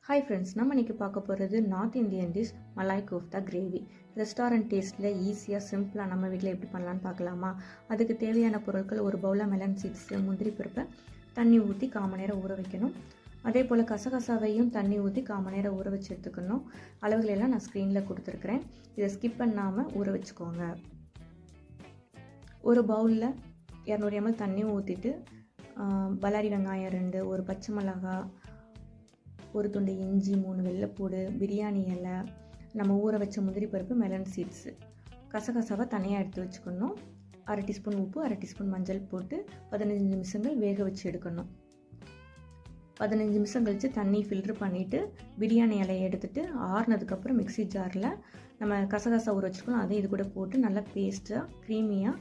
Hi friends, நம்ம இன்றைக்கி பார்க்க போகிறது north Indian dish malai kofta gravy. Restaurant டேஸ்ட்டில் ஈஸியாக சிம்பிளாக நம்ம வீட்டில் எப்படி பண்ணலான்னு பார்க்கலாமா? அதுக்கு தேவையான பொருட்கள்: ஒரு பவுலில் மெலன் சீட்ஸு, முந்திரி பருப்பை தண்ணி ஊற்றி 1/4 மணி நேரம் ஊற வைக்கணும். அதே போல் கசகசாவையும் தண்ணி ஊற்றி 1/4 மணி நேரம் ஊற வச்சு எடுத்துக்கணும். அளவுகளெல்லாம் நான் ஸ்க்ரீனில் கொடுத்துருக்குறேன், இதை ஸ்கிப் பண்ணாமல் ஊற வச்சுக்கோங்க. ஒரு பவுலில் 200 ml தண்ணி ஊற்றிட்டு பல்லாரி வெங்காயம் 2, ஒரு பச்சை மிளகாய், ஒரு துண்டு இஞ்சி, 3 வெள்ளைப்பூடு, பிரியாணி இலை, நம்ம ஊற வச்ச முந்திரி பருப்பு, மெலன் சீட்ஸு, கசகசாவை தனியாக எடுத்து வச்சுக்கணும். 1/2 டீஸ்பூன் உப்பு, 1/2 டீஸ்பூன் மஞ்சள் போட்டு 15 நிமிஷங்கள் வேக வச்சு எடுக்கணும். 15 நிமிஷம் கழித்து தண்ணி ஃபில்ட்ரு பண்ணிவிட்டு பிரியாணி இலையை எடுத்துகிட்டு ஆறுனதுக்கப்புறம் மிக்ஸி ஜாரில் நம்ம கசகசா ஊற வச்சுக்கணும், அதையும் இது கூட போட்டு நல்லா பேஸ்ட்டாக க்ரீமியாக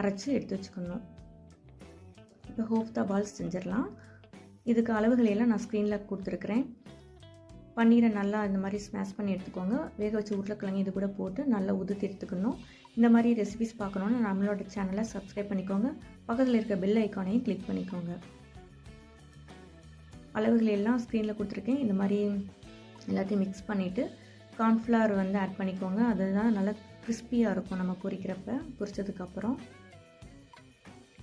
அரைச்சி எடுத்து வச்சுக்கணும். இப்போ கோஃப்தா பால்ஸ் செஞ்சிடலாம். இதுக்கு அளவுகளையெல்லாம் நான் ஸ்க்ரீனில் கொடுத்துருக்குறேன். பன்னீரை நல்லா இந்த மாதிரி ஸ்மாஷ் பண்ணி எடுத்துக்கோங்க. வேக வச்சு உருளைக்கிழங்கு இது கூட போட்டு நல்லா உதுத்தி எடுத்துக்கணும். இந்த மாதிரி ரெசிபிஸ் பார்க்கணுன்னு நம்மளோட சேனலை சப்ஸ்கிரைப் பண்ணிக்கோங்க. பக்கத்தில் இருக்க பெல் ஐக்கானையும் கிளிக் பண்ணிக்கோங்க. அளவுகளெல்லாம் ஸ்க்ரீனில் கொடுத்துருக்கேன். இந்த மாதிரி எல்லாத்தையும் மிக்ஸ் பண்ணிவிட்டு கார்ன்ஃப்ளவர் ஆட் பண்ணிக்கோங்க. அதுதான் நல்லா கிறிஸ்பியாக இருக்கும் நம்ம பொரிச்சதுக்கப்புறம்.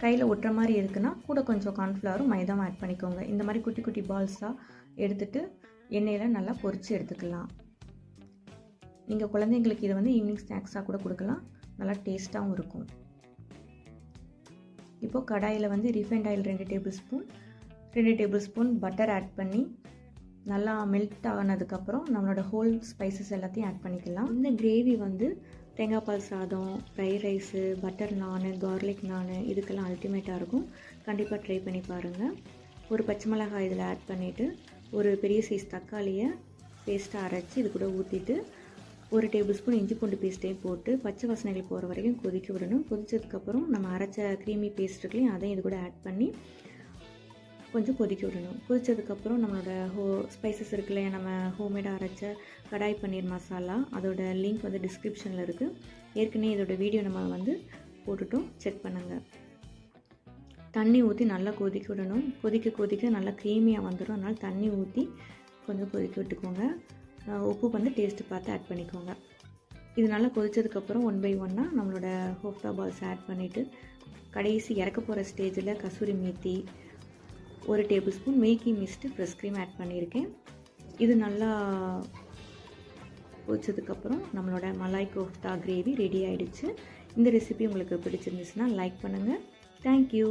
கையில் ஒட்டுற மாதிரி இருக்குன்னா கூட கொஞ்சம் கார்ன்ஃப்ளவரும் மைதாவும் ஆட் பண்ணிக்கோங்க. இந்த மாதிரி குட்டி குட்டி பால்ஸாக எடுத்துகிட்டு எண்ணெயில் நல்லா பொரித்து எடுத்துக்கலாம். நீங்கள் குழந்தைங்களுக்கு இதை ஈவினிங் ஸ்நாக்ஸாக கூட கொடுக்கலாம், நல்லா டேஸ்ட்டாகவும் இருக்கும். இப்போது கடாயில் refined oil 2 table spoon butter add பண்ணி நல்லா மெல்ட் ஆனதுக்கப்புறம் நம்மளோட ஹோல் ஸ்பைசஸ் எல்லாத்தையும் ஆட் பண்ணிக்கலாம். இந்த கிரேவி தேங்காய் பால் சாதம், ஃப்ரைட் ரைஸு, பட்டர் நானு, கார்லிக் நானு இதுக்கெல்லாம் அல்டிமேட்டாக இருக்கும். கண்டிப்பாக ட்ரை பண்ணி பாருங்கள். ஒரு பச்சை மிளகாய் இதில் ஆட் பண்ணிவிட்டு ஒரு பெரிய சைஸ் தக்காளியை பேஸ்ட்டாக அரைச்சி இது கூட ஊற்றிட்டு 1 டேபிள் ஸ்பூன் இஞ்சி பூண்டு பேஸ்ட்டையும் போட்டு பச்சை வாசனைகள் போகிற வரைக்கும் கொதிக்க விடணும். கொதித்ததுக்கப்புறம் நம்ம அரைச்ச க்ரீமி பேஸ்ட்டுகளையும் அதையும் இது கூட ஆட் பண்ணி கொஞ்சம் கொதிக்க விடணும். கொதித்ததுக்கப்புறம் நம்மளோட ஸ்பைசஸ் இருக்குல்ல, நம்ம ஹோம்மேடாக அரைச்ச கடாய் பன்னீர் மசாலா, அதோட லிங்க் டிஸ்கிரிப்ஷனில் இருக்குது. ஏற்கனவே இதோட வீடியோ நம்ம போட்டுட்டோம், செக் பண்ணுங்கள். தண்ணி ஊற்றி நல்லா கொதிக்க விடணும். கொதிக்க நல்லா க்ரீமியாக வந்துடும். அதனால் தண்ணி ஊற்றி கொஞ்சம் கொதிக்க விட்டுக்கோங்க. உப்பு டேஸ்ட்டு பார்த்து ஆட் பண்ணிக்கோங்க. இது நல்லா கொதித்ததுக்கப்புறம் 1 by 1 நம்மளோட கோஃப்தா பால்ஸ் ஆட் பண்ணிவிட்டு கடைசி இறக்க போகிற ஸ்டேஜில் kasuri methi, 1 table spoon Milky Mist fresh cream add பண்ணியிருக்கேன். இது நல்லா கொதிச்சதுக்கப்புறம் நம்மளோட மலாய் கோஃப்தா கிரேவி ரெடி ஆகிடுச்சு. இந்த ரெசிபி உங்களுக்கு பிடிச்சிருந்துச்சுன்னா லைக் பண்ணுங்கள். தேங்க்யூ.